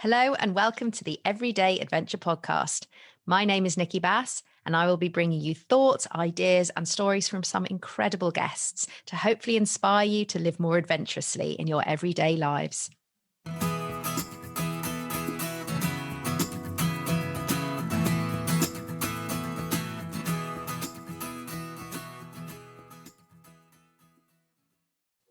Hello and welcome to the Everyday Adventure Podcast. My name is Nikki Bass and I will be bringing you thoughts, ideas and stories from some incredible guests to hopefully inspire you to live more adventurously in your everyday lives.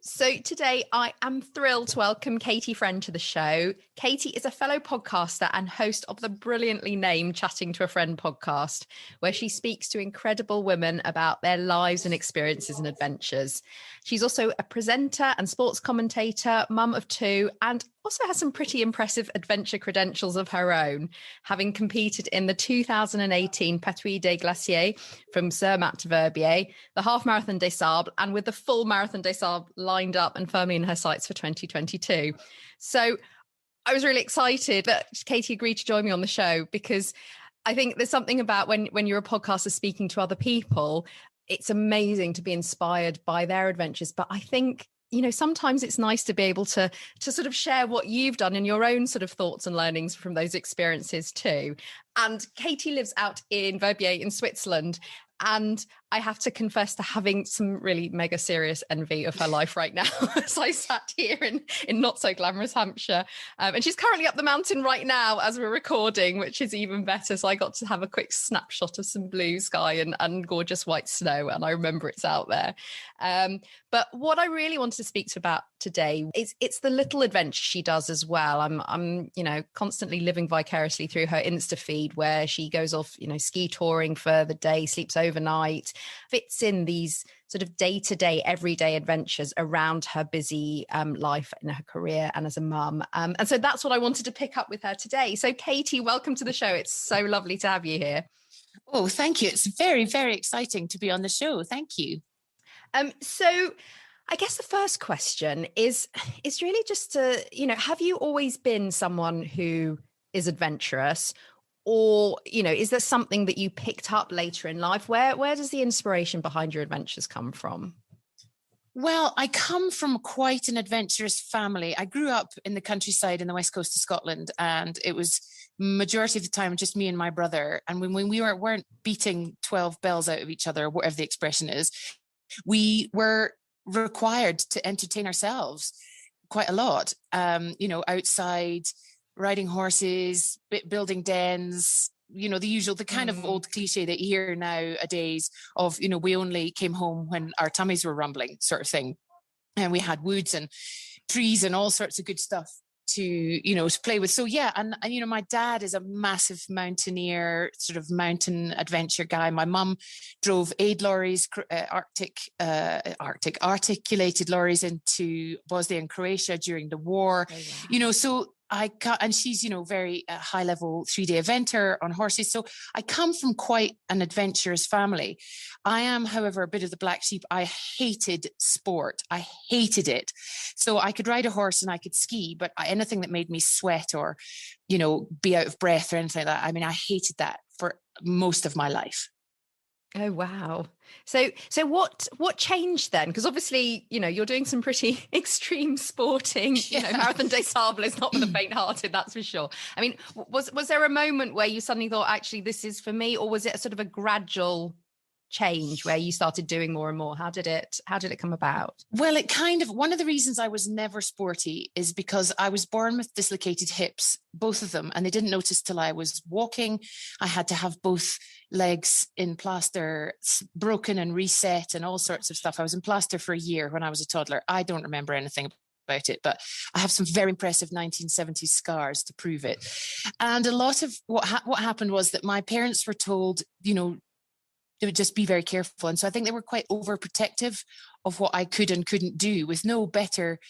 So today I am thrilled to welcome Catie Friend to the show. Catie is a fellow podcaster and host of the brilliantly named Chatting to a Friend podcast, where she speaks to incredible women about their lives and experiences and adventures. She's also a presenter and sports commentator, mum of two, and also has some pretty impressive adventure credentials of her own, having competed in the 2018 Patrouille des Glaciers from Zermatt to Verbier, the Half Marathon Des Sables, and with the full Marathon des Sables lined up and firmly in her sights for 2022. So I was really excited that Catie agreed to join me on the show, because I think there's something about when you're a podcaster speaking to other people, it's amazing to be inspired by their adventures. But I think, you know, sometimes it's nice to be able to sort of share what you've done and your own sort of thoughts and learnings from those experiences too. And Catie lives out in Verbier in Switzerland. And I have to confess to having some really mega serious envy of her life right now as I sat here in not so glamorous Hampshire. And she's currently up the mountain right now as we're recording, which is even better. So I got to have a quick snapshot of some blue sky and gorgeous white snow. And I remember it's out there. But what I really wanted to speak to about today is it's the little adventure she does as well. I'm constantly living vicariously through her Insta feed, where she goes off, ski touring for the day, sleeps overnight, fits in these sort of day-to-day, everyday adventures around her busy life in her career and as a mum. And so that's what I wanted to pick up with her today. So Catie, welcome to the show. It's so lovely to have you here. Oh, thank you. It's very, very exciting to be on the show. Thank you. So I guess the first question is really just to, have you always been someone who is adventurous? Or, is there something that you picked up later in life? Where does the inspiration behind your adventures come from? Well, I come from quite an adventurous family. I grew up in the countryside in the west coast of Scotland, and it was majority of the time just me and my brother. And when we weren't beating 12 bells out of each other, or whatever the expression is, we were required to entertain ourselves quite a lot, outside, riding horses, building dens, the usual, the kind of old cliche that you hear nowadays of, we only came home when our tummies were rumbling sort of thing. And we had woods and trees and all sorts of good stuff to play with. So yeah, and my dad is a massive mountaineer, sort of mountain adventure guy. My mum drove aid lorries, articulated lorries into Bosnia and Croatia during the war. Oh, wow. So and she's, very high level 3-day eventer on horses. So I come from quite an adventurous family. I am, however, a bit of the black sheep. I hated sport. I hated it. So I could ride a horse and I could ski, but anything that made me sweat or, be out of breath or anything like that, I mean, I hated that for most of my life. Oh, wow. So what changed then? Because obviously, you're doing some pretty extreme sporting, Marathon des Sables is not for the faint-hearted, that's for sure. I mean, was there a moment where you suddenly thought, actually, this is for me? Or was it a sort of a gradual change where you started doing more and more? How did it come about? Well, one of the reasons I was never sporty is because I was born with dislocated hips, both of them, and they didn't notice till I was walking. I had to have both legs in plaster, broken and reset and all sorts of stuff. I was in plaster for a year when I was a toddler. I don't remember anything about it, but I have some very impressive 1970s scars to prove it. And a lot of what happened was that my parents were told, they would just be very careful. And so I think they were quite overprotective of what I could and couldn't do, with no better,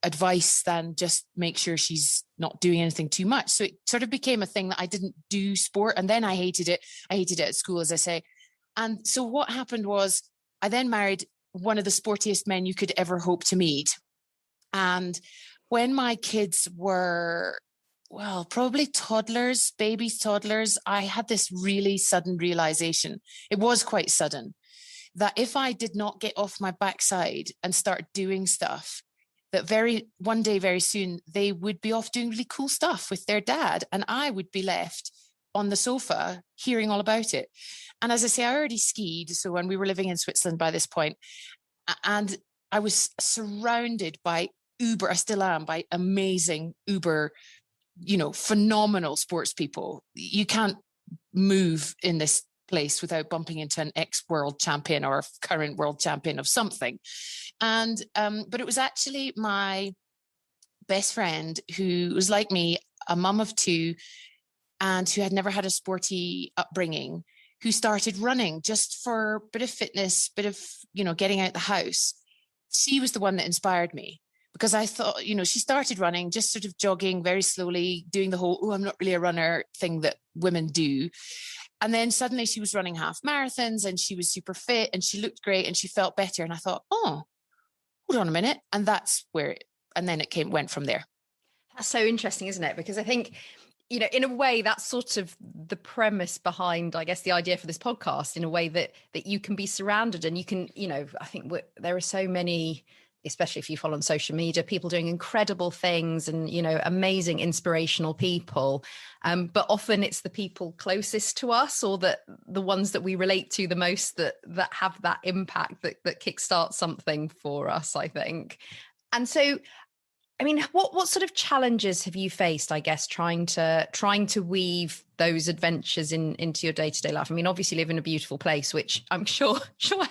advice than just make sure she's not doing anything too much. So it sort of became a thing that I didn't do sport. And then I hated it. I hated it at school, as I say. And so what happened was I then married one of the sportiest men you could ever hope to meet. And when my kids were, probably babies, toddlers, I had this really sudden realization. It was quite sudden, that if I did not get off my backside and start doing stuff, that one day, very soon, they would be off doing really cool stuff with their dad. And I would be left on the sofa hearing all about it. And as I say, I already skied. So when we were living in Switzerland by this point, and I was surrounded by I still am, by amazing phenomenal sports people. You can't move in this place without bumping into an ex-world champion or a current world champion of something. And but it was actually my best friend, who was like me, a mum of two, and who had never had a sporty upbringing, who started running just for a bit of fitness, bit of, getting out the house. She was the one that inspired me, because I thought, she started running, just sort of jogging very slowly, doing the whole, I'm not really a runner thing that women do. And then suddenly she was running half marathons and she was super fit and she looked great and she felt better. And I thought, oh, hold on a minute. And that's and then it went from there. That's so interesting, isn't it? Because I think, in a way, that's sort of the premise behind, I guess, the idea for this podcast, in a way that you can be surrounded and you can, I think there are so many, especially if you follow on social media, people doing incredible things and, amazing, inspirational people. But often it's the people closest to us, or the ones that we relate to the most that have that impact that kickstarts something for us, I think. And so, I mean, what sort of challenges have you faced, I guess, trying to weave those adventures into your day-to-day life? I mean, obviously you live in a beautiful place, which I'm sure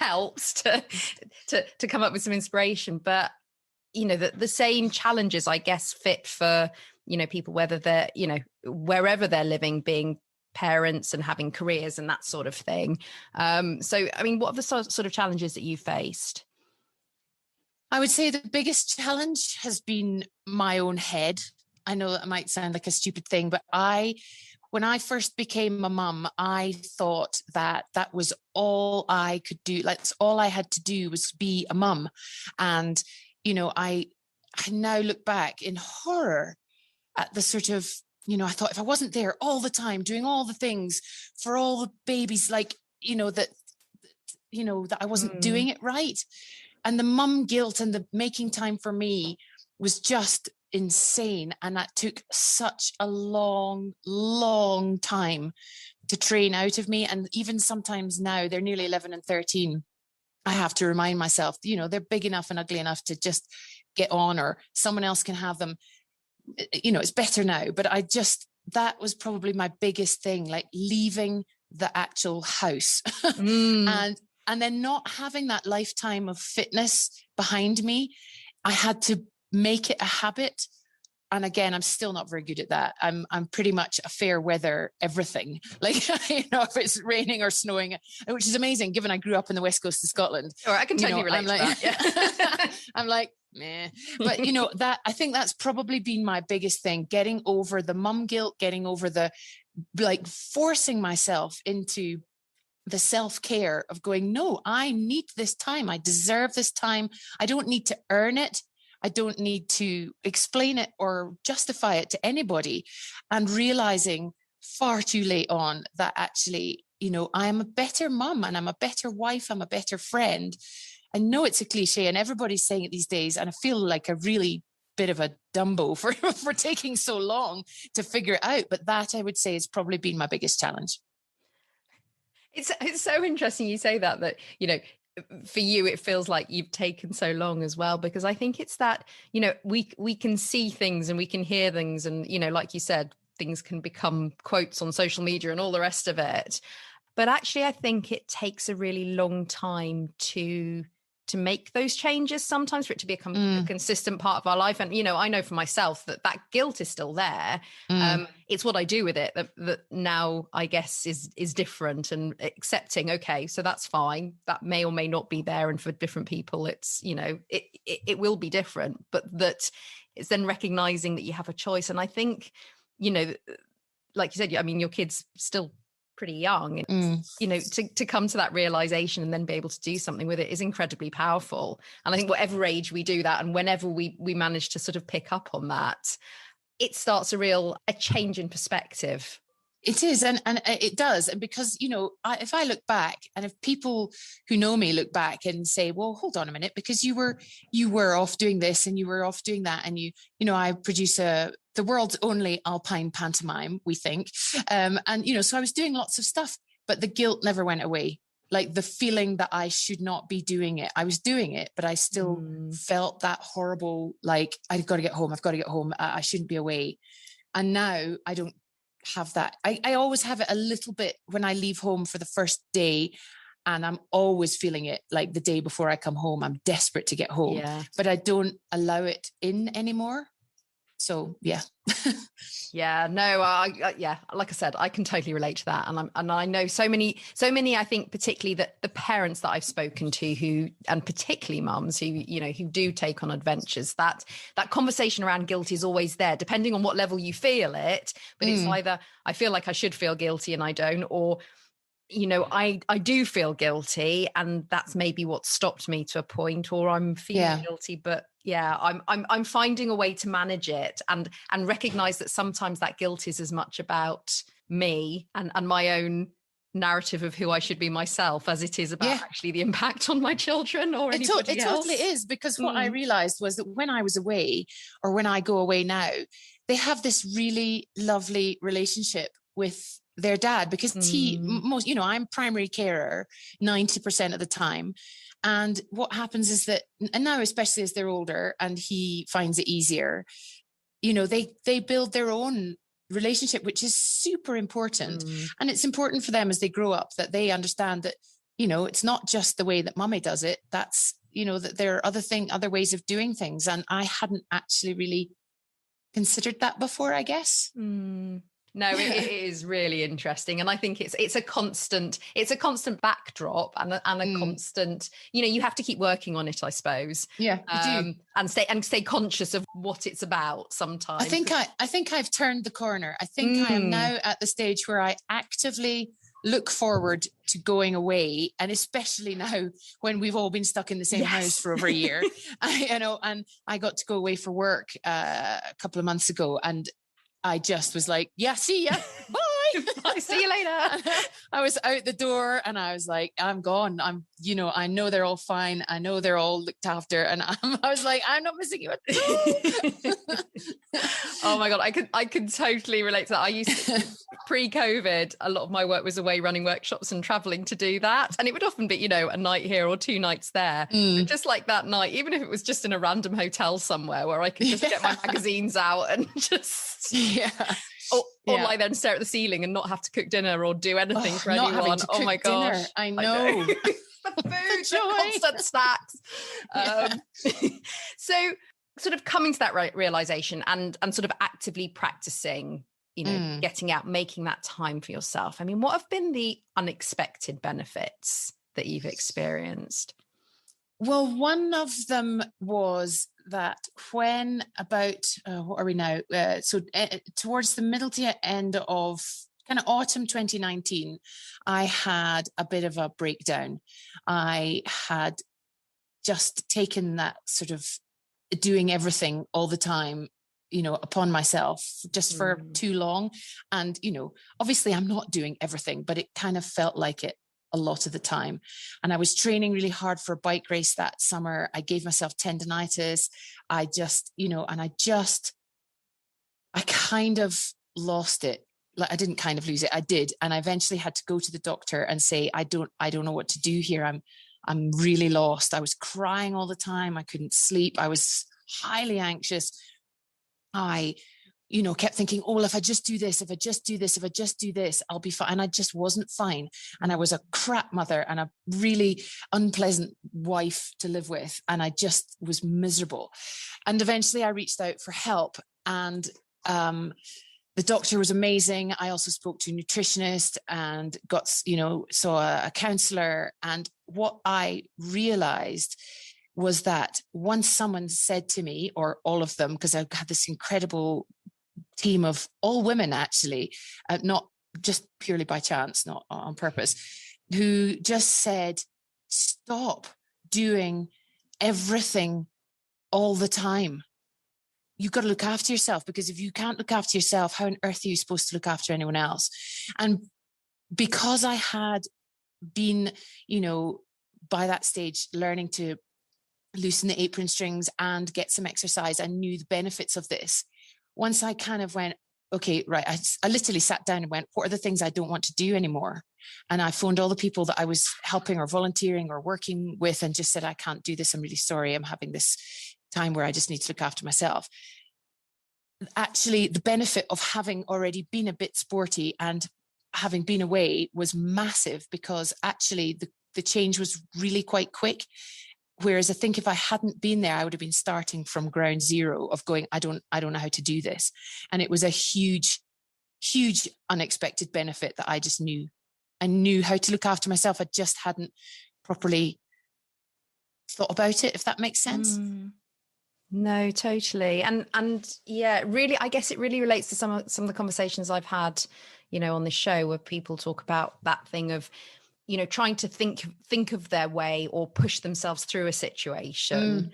helps to come up with some inspiration. But, the same challenges, I guess, fit for, people, whether they're, wherever they're living, being parents and having careers and that sort of thing. So, I mean, what are the sort of challenges that you faced? I would say the biggest challenge has been my own head. I know that might sound like a stupid thing, but when I first became a mum, I thought that was all I could do. Like, all I had to do was be a mum. And, I now look back in horror at the sort of, I thought, if I wasn't there all the time, doing all the things for all the babies, like, that I wasn't doing it right. And the mum guilt and the making time for me was just insane. And that took such a long, long time to train out of me. And even sometimes now, they're nearly 11 and 13. I have to remind myself, they're big enough and ugly enough to just get on, or someone else can have them. It's better now. But that was probably my biggest thing, like leaving the actual house. And then not having that lifetime of fitness behind me. I had to make it a habit. And again, I'm still not very good at that. I'm pretty much a fair weather everything. Like, if it's raining or snowing, which is amazing given I grew up in the west coast of Scotland. Or I can totally relate to that. Yeah. I'm like, meh. But that, I think that's probably been my biggest thing, getting over the mum guilt, getting over the, like, forcing myself into the self-care of going, no, I need this time. I deserve this time. I don't need to earn it. I don't need to explain it or justify it to anybody. And realizing far too late on that actually, I am a better mum and I'm a better wife. I'm a better friend. I know it's a cliche and everybody's saying it these days. And I feel like a really bit of a Dumbo for taking so long to figure it out. But that, I would say, has probably been my biggest challenge. It's so interesting you say that, for you, it feels like you've taken so long as well, because I think it's that, we can see things and we can hear things and, like you said, things can become quotes on social media and all the rest of it. But actually, I think it takes a really long time to make those changes sometimes, for it to become a consistent part of our life. And, I know for myself that guilt is still there. It's what I do with it that now, I guess, is different, and accepting, okay, so that's fine. That may or may not be there. And for different people, it's, it will be different, but that it's then recognizing that you have a choice. And I think, like you said, I mean, your kid's still pretty young, and to come to that realization and then be able to do something with it is incredibly powerful. And I think whatever age we do that, and whenever we manage to sort of pick up on that, it starts a change in perspective, It is, and it does. And because, if I look back, and if people who know me look back and say, well, hold on a minute, because you were off doing this and you were off doing that. And I produce the world's only alpine pantomime, we think. So I was doing lots of stuff, but the guilt never went away. Like the feeling that I should not be doing it. I was doing it, but I still felt that horrible, like, I've got to get home. I shouldn't be away. And now I don't have that. I always have it a little bit when I leave home for the first day, and I'm always feeling it like the day before I come home. I'm desperate to get home, but I don't allow it in anymore. So yeah. Yeah, no, like I said, I can totally relate to that. And I know so many, I think particularly that the parents that I've spoken to who, and particularly mums who, who do take on adventures, that conversation around guilt is always there, depending on what level you feel it. But it's either I feel like I should feel guilty and I don't, or, I do feel guilty and that's maybe what stopped me to a point, or I'm feeling guilty, but I'm finding a way to manage it and recognize that sometimes that guilt is as much about me and my own narrative of who I should be myself as it is about actually the impact on my children or anybody else. It totally is, because what I realized was that when I was away, or when I go away now, they have this really lovely relationship with their dad, because I'm primary carer 90% of the time. And what happens is that, and now especially as they're older and he finds it easier, they build their own relationship, which is super important. And it's important for them as they grow up that they understand that, it's not just the way that mummy does it. That's, that there are other ways of doing things. And I hadn't actually really considered that before, I guess. No, it is really interesting. And I think it's a constant backdrop and a constant, you have to keep working on it, I suppose. Yeah. And stay conscious of what it's about sometimes. I think I've turned the corner. I think I am now at the stage where I actively look forward to going away. And especially now when we've all been stuck in the same house for over a year, and I got to go away for work a couple of months ago, and I just was like, see ya, bye. Bye, see you later. I was out the door and I was like, I'm gone. I know they're all fine. I know they're all looked after. And I was like, I'm not missing you at all. Oh my God. I could totally relate to that. I used to, pre-COVID, a lot of my work was away running workshops and traveling to do that. And it would often be, a night here or 2 nights there. But just like that night, even if it was just in a random hotel somewhere where I could just get my magazines out and just... Or lie there and stare at the ceiling and not have to cook dinner or do anything for anyone. Oh my gosh. Dinner. I know. The food, the constant snacks. So sort of coming to that realization and sort of actively practicing, getting out, making that time for yourself. I mean, what have been the unexpected benefits that you've experienced? Well, one of them was that when about, what are we now? Towards the middle to end of kind of autumn 2019, I had a bit of a breakdown. I had just taken that sort of doing everything all the time, upon myself just for too long. And, obviously I'm not doing everything, but it kind of felt like it a lot of the time. And I was training really hard for a bike race that summer. I gave myself tendonitis. I kind of lost it. Like, I didn't kind of lose it. I did. And I eventually had to go to the doctor and say, I don't know what to do here. I'm really lost. I was crying all the time. I couldn't sleep. I was highly anxious. I kept thinking, oh, well, if I just do this, I'll be fine. And I just wasn't fine. And I was a crap mother and a really unpleasant wife to live with. And I just was miserable. And eventually I reached out for help, and the doctor was amazing. I also spoke to a nutritionist and saw a counselor. And what I realized was that once someone said to me, or all of them, because I had this incredible team of all women, actually, not just purely by chance, not on purpose, who just said, stop doing everything all the time. you've got to look after yourself, because if you can't look after yourself, how on earth are you supposed to look after anyone else? And because I had been, by that stage, learning to loosen the apron strings and get some exercise, I knew the benefits of this. Once I kind of went, okay, right, I literally sat down and went, what are the things I don't want to do anymore? And I phoned all the people that I was helping or volunteering or working with and just said, I can't do this. I'm really sorry. I'm having this time where I just need to look after myself. Actually, the benefit of having already been a bit sporty and having been away was massive, because actually the change was really quite quick. Whereas I think if I hadn't been there, I would have been starting from ground zero of going, I don't know how to do this. And it was a huge, huge unexpected benefit that I just knew. I knew how to look after myself. I just hadn't properly thought about it, if that makes sense. No, totally. And yeah, really, I guess it really relates to some of the conversations I've had, on this show, where people talk about that thing of, trying to think of their way or push themselves through a situation,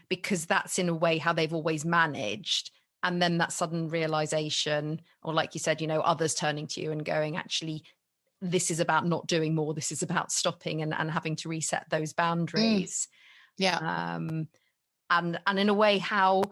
because that's in a way how they've always managed. And then that sudden realization, or like you said, others turning to you and going, actually, this is about not doing more. This is about stopping and having to reset those boundaries. Yeah. And in a way, how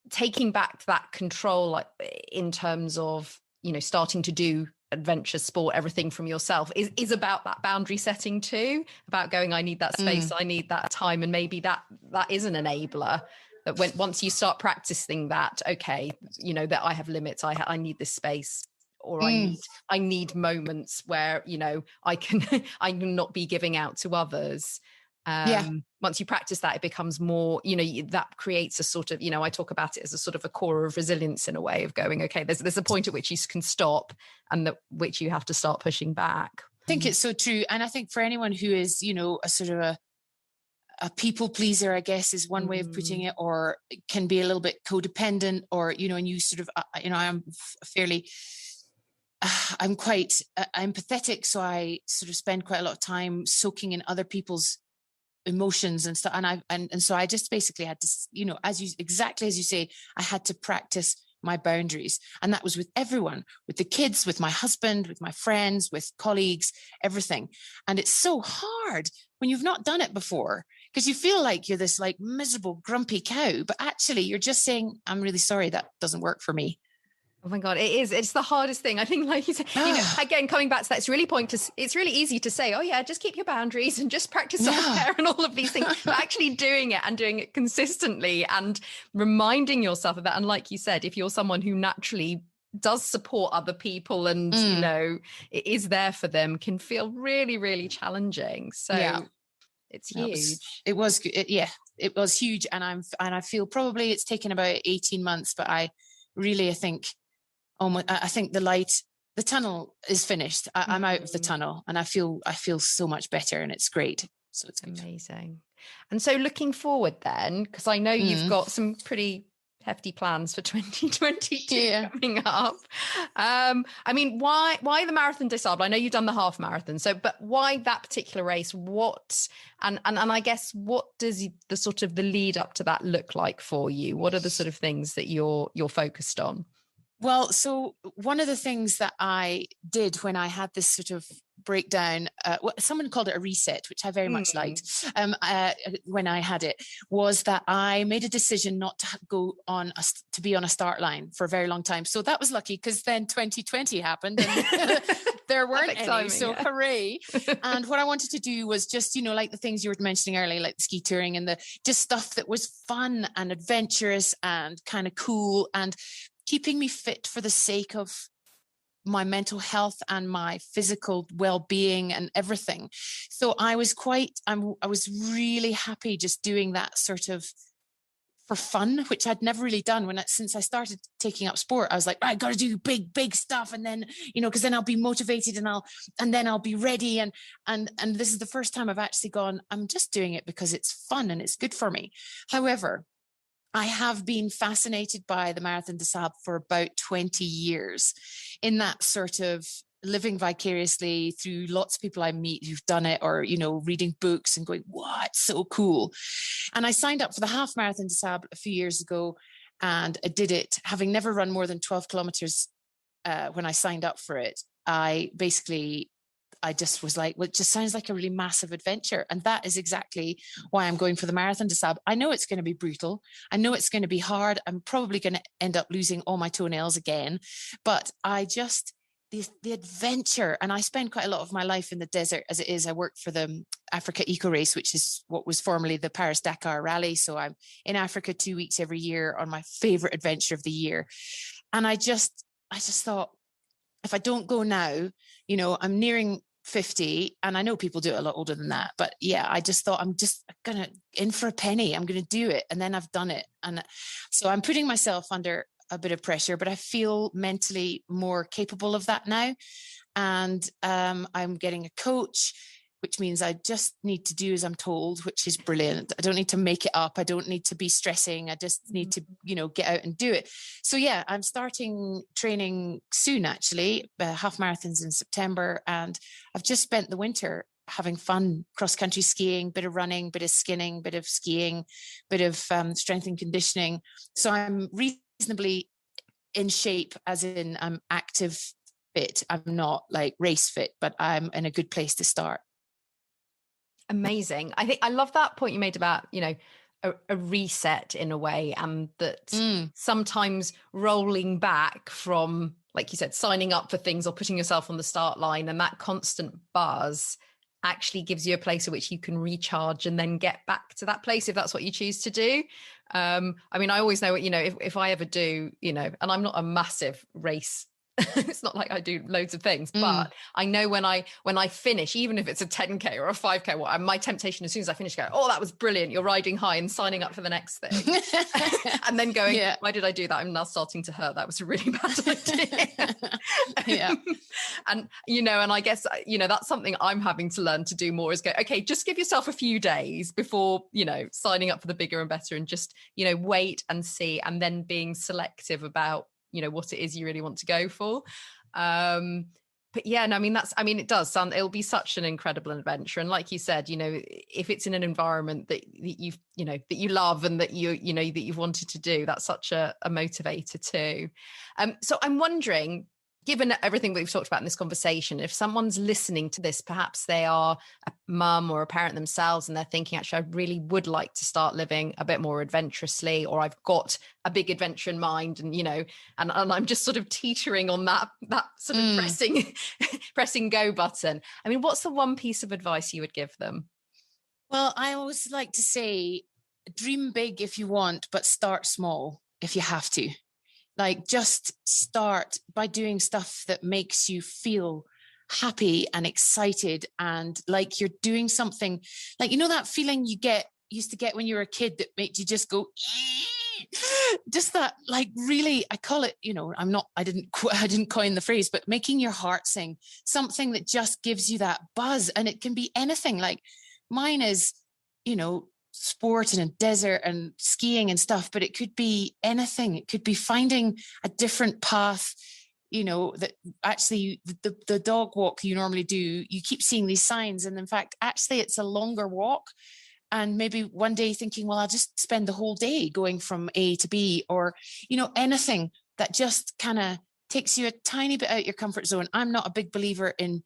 taking back that control, like in terms of, starting to do adventure sport, everything from yourself is about that boundary setting too, about going, I need that space, I need that time. And maybe that is an enabler, that once you start practicing that, okay, that I have limits, I need this space, or I need moments where, I can not be giving out to others. Once you practice that, it becomes more, that creates a sort of, I talk about it as a sort of a core of resilience, in a way of going, okay, there's a point at which you can stop, and that which you have to start pushing back. I think it's so true. And I think for anyone who is, a sort of a people pleaser, I guess, is one way of putting it, or can be a little bit codependent, or, and you sort of, I'm fairly, I'm quite empathetic. So I sort of spend quite a lot of time soaking in other people's emotions and stuff. And so I just basically had to, exactly as you say, I had to practice my boundaries. And that was with everyone, with the kids, with my husband, with my friends, with colleagues, everything. And it's so hard when you've not done it before, because you feel like you're this like miserable, grumpy cow, but actually you're just saying, I'm really sorry, that doesn't work for me. Oh my God, it is. It's the hardest thing. I think, like you said, again, coming back to that, it's really easy to say, oh yeah, just keep your boundaries and just practice self-care and all of these things, but actually doing it consistently and reminding yourself of that. And like you said, if you're someone who naturally does support other people and, it is there for them, can feel really, really challenging. So it's huge. It was huge. And I feel probably it's taken about 18 months, but I think the tunnel is finished. I'm out of the tunnel, and I feel so much better, and it's great. So it's amazing. And so looking forward then, because I know you've got some pretty hefty plans for 2022 coming up. I mean, why the Marathon des Sables? I know you've done the half marathon, but why that particular race? And I guess what does the sort of the lead up to that look like for you? What are the sort of things that you're focused on? Well, so one of the things that I did when I had this sort of breakdown, someone called it a reset, which I very much liked when I had it, was that I made a decision not to to be on a start line for a very long time. So that was lucky, because then 2020 happened and there weren't any. So hooray. And what I wanted to do was just, like the things you were mentioning earlier, like the ski touring and the just stuff that was fun and adventurous and kind of cool and keeping me fit for the sake of my mental health and my physical well-being and everything. So I was really happy just doing that sort of for fun, which I'd never really done since I started taking up sport. I was like, I got to do big stuff. And then, because then I'll be motivated and then I'll be ready. And this is the first time I've actually gone, I'm just doing it because it's fun and it's good for me. However, I have been fascinated by the Marathon des Sables for about 20 years, in that sort of living vicariously through lots of people I meet who've done it, or, reading books and going, what, so cool. And I signed up for the Half Marathon des Sables a few years ago. And I did it, having never run more than 12 kilometers when I signed up for it. I just was like, well, it just sounds like a really massive adventure. And that is exactly why I'm going for the Marathon des Sables. I know it's going to be brutal. I know it's going to be hard. I'm probably going to end up losing all my toenails again. But the adventure, and I spend quite a lot of my life in the desert as it is. I work for the Africa Eco Race, which is what was formerly the Paris Dakar Rally. So I'm in Africa 2 weeks every year on my favorite adventure of the year. And I just thought, if I don't go now, I'm nearing 50, and I know people do it a lot older than that, but yeah, I just thought, I'm just gonna in for a penny, I'm gonna do it. And then I've done it, and so I'm putting myself under a bit of pressure, but I feel mentally more capable of that now. And I'm getting a coach, which means I just need to do as I'm told, which is brilliant. I don't need to make it up. I don't need to be stressing. I just need to, get out and do it. So yeah, I'm starting training soon, actually. Half marathons in September. And I've just spent the winter having fun, cross-country skiing, bit of running, bit of skinning, bit of skiing, bit of strength and conditioning. So I'm reasonably in shape, as in I'm active fit. I'm not like race fit, but I'm in a good place to start. Amazing. I think I love that point you made about, a reset in a way, and that sometimes rolling back from, like you said, signing up for things or putting yourself on the start line, and that constant buzz actually gives you a place at which you can recharge and then get back to that place if that's what you choose to do. I always know, if I ever do, and I'm not a massive race it's not like I do loads of things, but I know when I finish, even if it's a 10K or a 5K, my temptation as soon as I finish, go, oh, that was brilliant. You're riding high and signing up for the next thing. And then going, why did I do that? I'm now starting to hurt. That was a really bad idea. And I guess, that's something I'm having to learn to do more, is go, okay, just give yourself a few days before, signing up for the bigger and better, and just, wait and see, and then being selective about what it is you really want to go for. But yeah, no, it does sound, it'll be such an incredible adventure. And like you said, if it's in an environment that you've, that you love and that that you've wanted to do, that's such a motivator too. So I'm wondering, given everything we've talked about in this conversation, if someone's listening to this, perhaps they are a mum or a parent themselves, and they're thinking, actually, I really would like to start living a bit more adventurously, or I've got a big adventure in mind, and, and I'm just sort of teetering on that sort of pressing go button. What's the one piece of advice you would give them? Well, I always like to say, dream big if you want, but start small if you have to. Like, just start by doing stuff that makes you feel happy and excited, and like you're doing something, like, that feeling you used to get when you were a kid that made you just go, just that, like, really, I call it, I didn't coin the phrase, but making your heart sing, something that just gives you that buzz. And it can be anything. Like, mine is, sport and a desert and skiing and stuff, but it could be anything. It could be finding a different path, that actually the dog walk you normally do, you keep seeing these signs, and in fact, actually it's a longer walk. And maybe one day thinking, well, I'll just spend the whole day going from A to B, or, anything that just kind of takes you a tiny bit out your comfort zone. I'm not a big believer in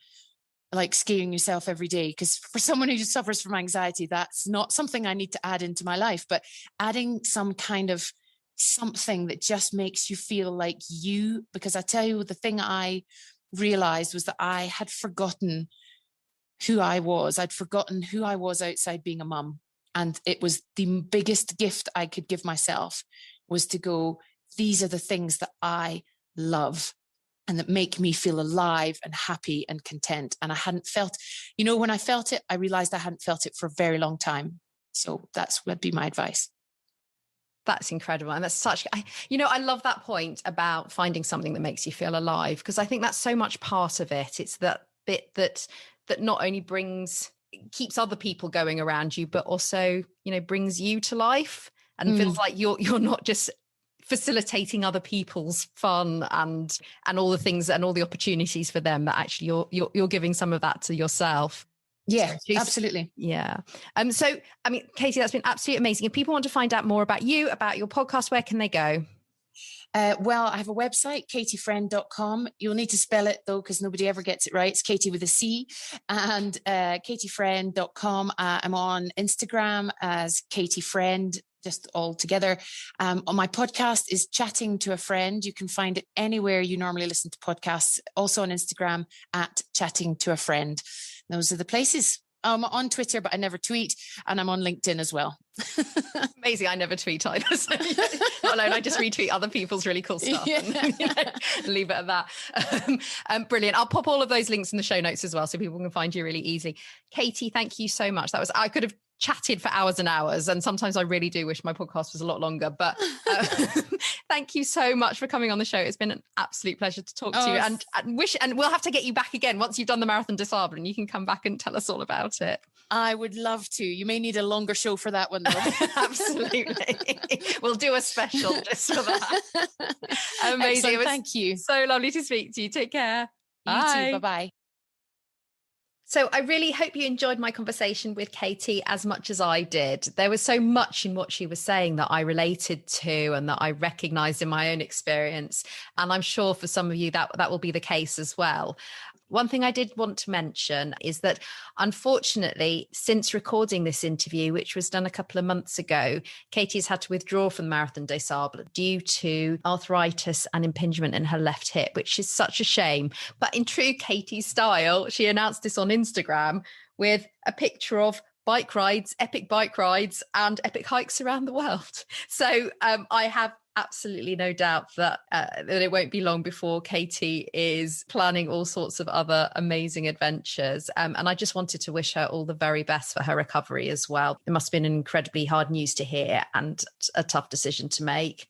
like skiing yourself every day, because for someone who just suffers from anxiety, that's not something I need to add into my life. But adding some kind of something that just makes you feel like you, because I tell you, the thing I realized was that I had forgotten who I was. I'd forgotten who I was outside being a mum. And it was the biggest gift I could give myself, was to go, these are the things that I love and that make me feel alive and happy and content. And I hadn't felt, when I felt it, I realized I hadn't felt it for a very long time. So would be my advice. That's incredible. And that's such, I love that point about finding something that makes you feel alive, because I think that's so much part of it. It's that bit that not only keeps other people going around you, but also, brings you to life and feels like you're not just facilitating other people's fun and all the things and all the opportunities for them, that actually you're giving some of that to yourself. Yeah, absolutely. Yeah. So, I mean, Catie, that's been absolutely amazing. If people want to find out more about you, about your podcast, where can they go? Well, I have a website, catiefriend.com. You'll need to spell it though, because nobody ever gets it right. It's Catie with a C, and catiefriend.com. I'm on Instagram as Catie Friend, just all together. On my podcast is Chatting to a Friend. You can find it anywhere you normally listen to podcasts. Also on Instagram at Chatting to a Friend. Those are the places. I'm on Twitter, but I never tweet, and I'm on LinkedIn as well. Amazing. I never tweet either. So not alone, I just retweet other people's really cool stuff and leave it at that. Brilliant. I'll pop all of those links in the show notes as well, so people can find you really easy. Catie, thank you so much. I could have chatted for hours and hours, and sometimes I really do wish my podcast was a lot longer, but thank you so much for coming on the show. It's been an absolute pleasure to talk to you, and we'll have to get you back again once you've done the Marathon des Sables, and you can come back and tell us all about it. I would love to. You may need a longer show for that one, though. Absolutely. We'll do a special just for that. Amazing. Thank you. So lovely to speak to you. Take care. Bye. You too. Bye-bye. So I really hope you enjoyed my conversation with Catie as much as I did. There was so much in what she was saying that I related to and that I recognized in my own experience. And I'm sure for some of you that will be the case as well. One thing I did want to mention is that, unfortunately, since recording this interview, which was done a couple of months ago, Catie's had to withdraw from the Marathon des Sables due to arthritis and impingement in her left hip, which is such a shame. But in true Catie style, she announced this on Instagram with a picture of bike rides, epic bike rides, and epic hikes around the world. So I have absolutely no doubt that it won't be long before Catie is planning all sorts of other amazing adventures. And I just wanted to wish her all the very best for her recovery as well. It must have been incredibly hard news to hear and a tough decision to make.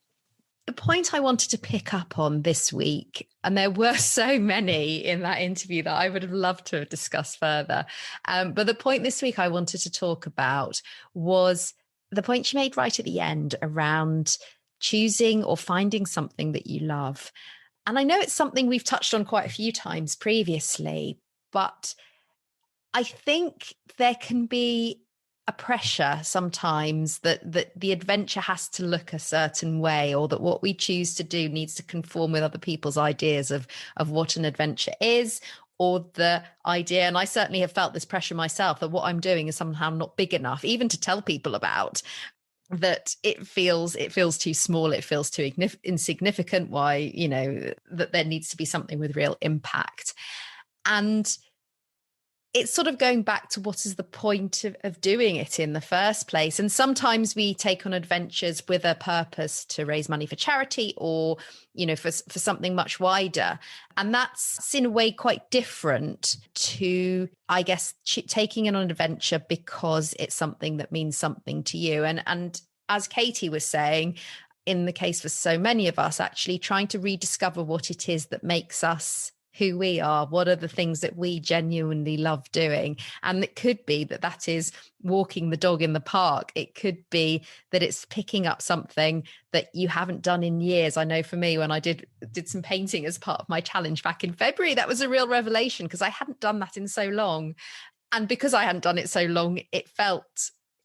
The point I wanted to pick up on this week, and there were so many in that interview that I would have loved to have discussed further. But the point this week I wanted to talk about was the point she made right at the end around choosing or finding something that you love. And I know it's something we've touched on quite a few times previously, but I think there can be a pressure sometimes that the adventure has to look a certain way, or that what we choose to do needs to conform with other people's ideas of what an adventure is, or the idea, and I certainly have felt this pressure myself, that what I'm doing is somehow not big enough, even to tell people about. That it feels too small, it feels too insignificant. Why, that there needs to be something with real impact. And it's sort of going back to what is the point of doing it in the first place. And sometimes we take on adventures with a purpose to raise money for charity, or, for something much wider. And that's in a way quite different to, I guess, taking in an adventure because it's something that means something to you. And as Catie was saying, in the case for so many of us, actually trying to rediscover what it is that makes us who we are. What are the things that we genuinely love doing? And it could be that is walking the dog in the park. It could be that it's picking up something that you haven't done in years. I know for me, when I did some painting as part of my challenge back in February, that was a real revelation, because I hadn't done that in so long. And because I hadn't done it so long, it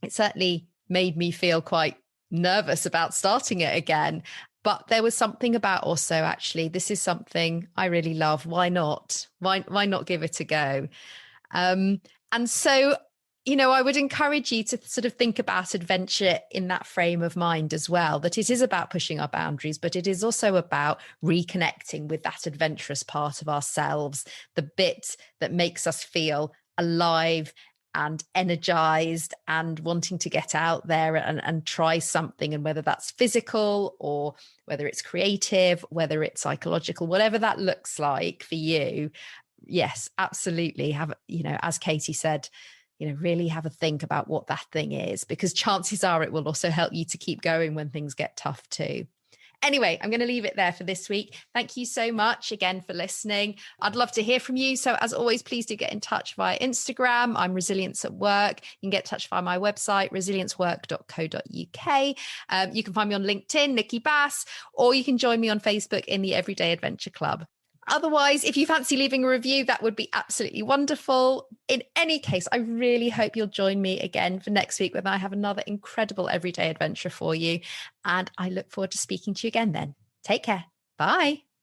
certainly made me feel quite nervous about starting it again. But there was something about also, actually, this is something I really love. Why not? Why not give it a go? And so, I would encourage you to sort of think about adventure in that frame of mind as well, that it is about pushing our boundaries, but it is also about reconnecting with that adventurous part of ourselves, the bit that makes us feel alive and energized and wanting to get out there and try something. And whether that's physical or whether it's creative, whether it's psychological, whatever that looks like for you, yes, absolutely. Have, as Catie said, really have a think about what that thing is, because chances are it will also help you to keep going when things get tough too. Anyway, I'm going to leave it there for this week. Thank you so much again for listening. I'd love to hear from you. So as always, please do get in touch via Instagram. I'm Resilience at Work. You can get in touch via my website, resiliencework.co.uk. You can find me on LinkedIn, Nikki Bass, or you can join me on Facebook in the Everyday Adventure Club. Otherwise, if you fancy leaving a review, that would be absolutely wonderful. In any case, I really hope you'll join me again for next week when I have another incredible everyday adventure for you. And I look forward to speaking to you again then. Take care. Bye.